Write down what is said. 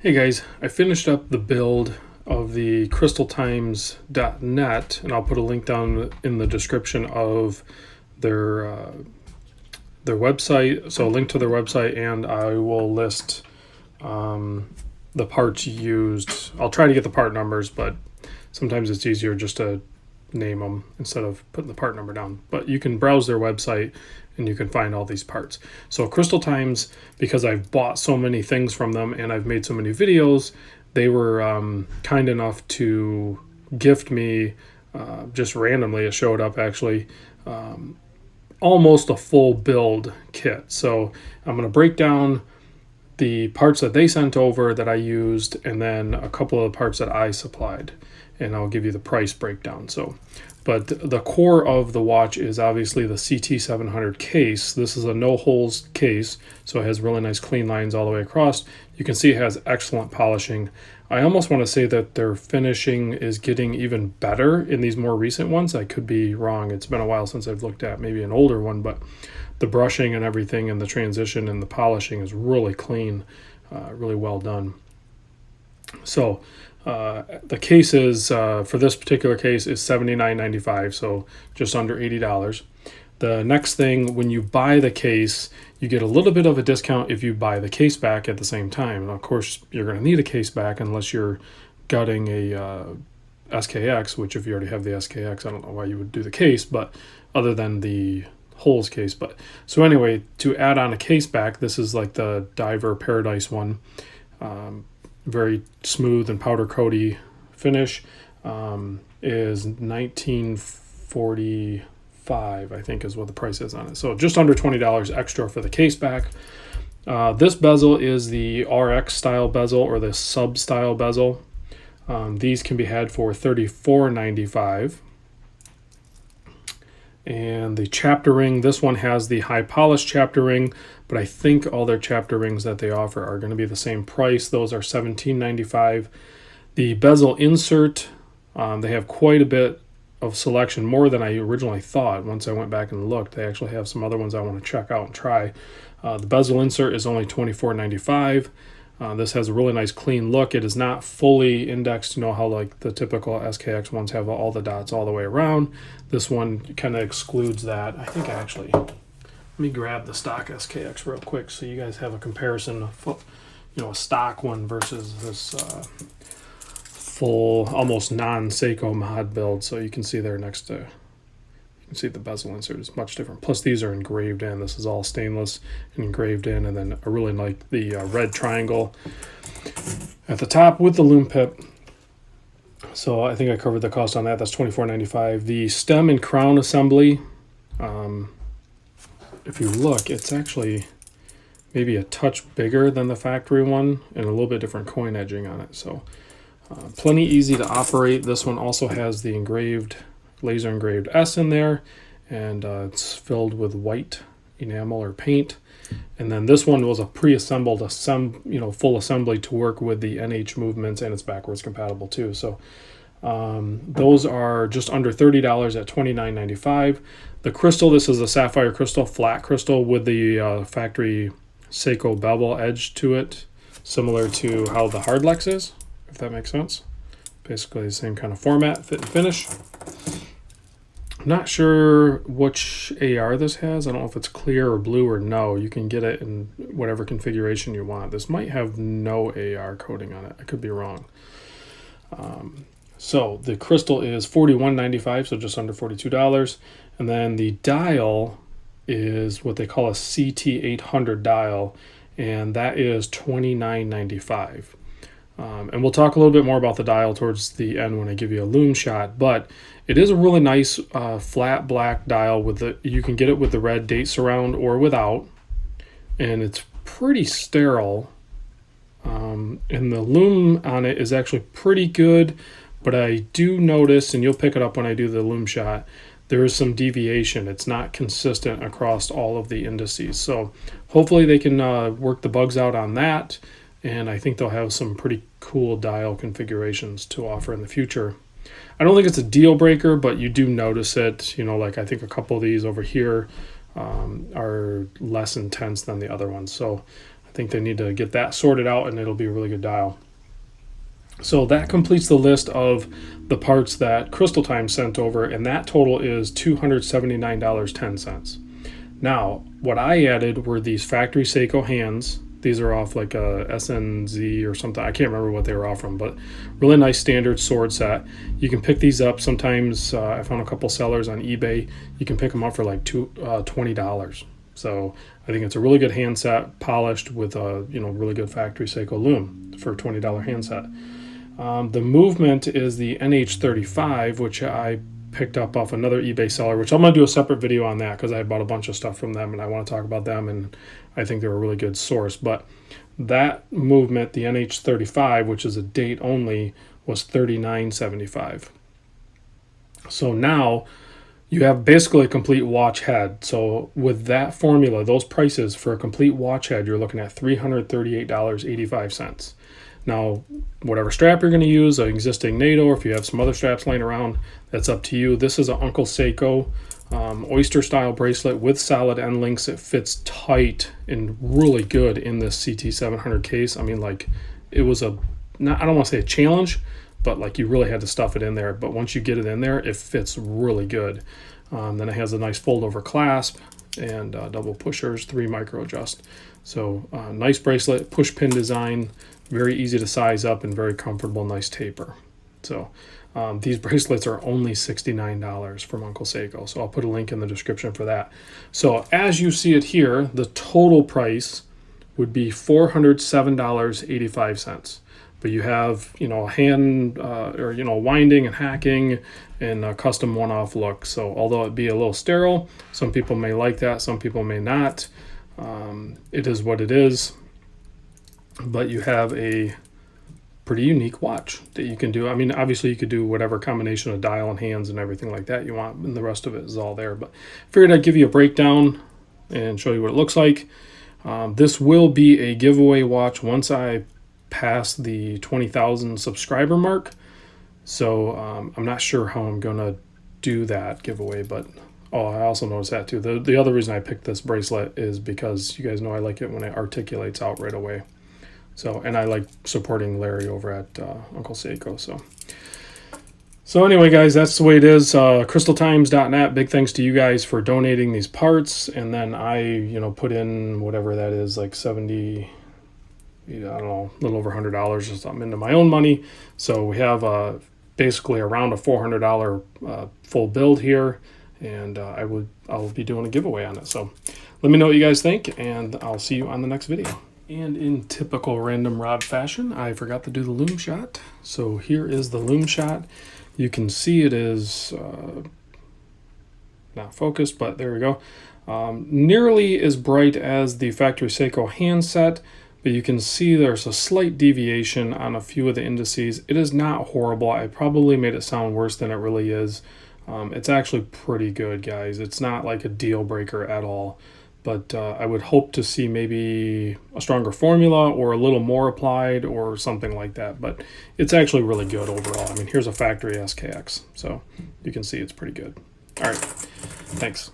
Hey guys, I finished up the build of the Crystaltimes.net, and I'll put a link down in the description of their their website. So a link to their website, and I will list the parts used. I'll try to get the part numbers, but sometimes it's easier just to name them instead of putting the part number down. But you can browse their website and you can find all these parts. So Crystaltimes, because I've bought so many things from them and I've made so many videos, they were kind enough to gift me just randomly. It showed up actually almost a full build kit. So I'm going to break down the parts that they sent over that I used, and then a couple of the parts that I supplied, and I'll give you the price breakdown. But the core of the watch is obviously the ct700 case. This is a no holes case, so it has really nice clean lines all the way across. You can see it has excellent polishing. I almost want to say that their finishing is getting even better in these more recent ones. I could be wrong. It's been a while since I've looked at maybe an older one, but the brushing and everything and the transition and the polishing is really clean, really well done. So the case is, for this particular case, is $79.95, so just under $80. The next thing, when you buy the case, you get a little bit of a discount if you buy the case back at the same time. And of course, you're going to need a case back unless you're gutting a SKX, which if you already have the SKX, I don't know why you would do the case, but other than the holes case. But so anyway, to add on a case back, this is like the Diver Paradise one. Very smooth and powder coaty finish, is $19.45, I think is what the price is on it. So just under $20 extra for the case back. This bezel is the RX style bezel or the sub style bezel. These can be had for $34.95. And the chapter ring, this one has the high polish chapter ring, but I think all their chapter rings that they offer are going to be the same price. Those are $17.95. The bezel insert, they have quite a bit of selection, more than I originally thought. Once I went back and looked, they actually have some other ones I want to check out and try. The bezel insert is only $24.95. This has a really nice clean look. It is not fully indexed, you know how like the typical SKX ones have all the dots all the way around. This one kind of excludes that. I think actually, let me grab the stock SKX real quick so you guys have a comparison of, you know, a stock one versus this full, almost non-Seiko mod build. So you can see there next to, you can see the bezel insert is much different. Plus these are engraved in. This is all stainless and engraved in, and then I really like the red triangle at the top with the Lume pip. So I think I covered the cost on that. That's $24.95. The stem and crown assembly, if you look, it's actually maybe a touch bigger than the factory one and a little bit different coin edging on it. So plenty easy to operate. This one also has the engraved, laser engraved S in there, and it's filled with white enamel or paint. And then this one was a pre-assembled full assembly to work with the NH movements, and it's backwards compatible too. So those are just under $30 at $29.95. The crystal, this is a sapphire crystal, flat crystal with the factory Seiko bevel edge to it, similar to how the Hardlex is, if that makes sense. Basically the same kind of format, fit and finish. I'm not sure which AR this has. I don't know if it's clear or blue or no. You can get it in whatever configuration you want. This might have no AR coating on it. I could be wrong. So the crystal is $41.95, so just under $42. And then the dial is what they call a ct700 dial, and that is $29.95. And we'll talk a little bit more about the dial towards the end when I give you a Lume shot, but it is a really nice flat black dial with the, you can get it with the red date surround or without, and it's pretty sterile. And the Lume on it is actually pretty good, but I do notice, and you'll pick it up when I do the Lume shot, there is some deviation. It's not consistent across all of the indices. So hopefully they can work the bugs out on that. And I think they'll have some pretty cool dial configurations to offer in the future. I don't think it's a deal breaker, but you do notice it. You know, like I think a couple of these over here are less intense than the other ones. So I think they need to get that sorted out, and it'll be a really good dial. So that completes the list of the parts that Crystaltimes sent over, and that total is $279.10. Now, what I added were these factory Seiko hands. These are off like a SNZ or something. I can't remember what they were off from, but really nice standard sword set. You can pick these up. Sometimes I found a couple sellers on eBay. You can pick them up for like $20. So I think it's a really good hand set, polished with a really good factory Seiko Lume for a $20 hand set. The movement is the NH35, which I picked up off another eBay seller, which I'm going to do a separate video on that because I bought a bunch of stuff from them and I want to talk about them, and I think they're a really good source. But that movement, the NH35, which is a date only, was $39.75. So now you have basically a complete watch head. So with that formula, those prices for a complete watch head, you're looking at $338.85. Now, whatever strap you're going to use, an existing NATO, or if you have some other straps laying around, that's up to you. This is an Uncle Seiko oyster style bracelet with solid end links. It fits tight and really good in this ct700 case. I mean, like, it was I don't want to say a challenge, but like you really had to stuff it in there. But once you get it in there, it fits really good. Then it has a nice fold over clasp and double pushers, 3 micro adjust. So nice bracelet, push pin design, very easy to size up and very comfortable, nice taper. So these bracelets are only $69 from Uncle Seiko. So I'll put a link in the description for that. So as you see it here, the total price would be $407.85. But you have, hand or winding and hacking and a custom one-off look. So although it be a little sterile, some people may like that, some people may not. It is what it is. But you have a pretty unique watch that you can do. I mean, obviously you could do whatever combination of dial and hands and everything like that you want, and the rest of it is all there. But figured I'd give you a breakdown and show you what it looks like. This will be a giveaway watch once I pass the 20,000 subscriber mark. So I'm not sure how I'm gonna do that giveaway, but I also noticed that too. The other reason I picked this bracelet is because you guys know I like it when it articulates out right away. So, and I like supporting Larry over at Uncle Seiko. So anyway, guys, that's the way it is. Crystaltimes.net. Big thanks to you guys for donating these parts. And then I, put in whatever that is, like 70, I don't know, a little over $100 or something into my own money. So we have basically around a $400 full build here, and I'll be doing a giveaway on it. So let me know what you guys think, and I'll see you on the next video. And in typical Random Rob fashion, I forgot to do the Lume shot. So here is the Lume shot. You can see it is not focused, but there we go. Nearly as bright as the factory Seiko handset, but you can see there's a slight deviation on a few of the indices. It is not horrible. I probably made it sound worse than it really is. It's actually pretty good, guys. It's not like a deal breaker at all. But I would hope to see maybe a stronger formula or a little more applied or something like that. But it's actually really good overall. I mean, here's a factory SKX, so you can see it's pretty good. All right, thanks.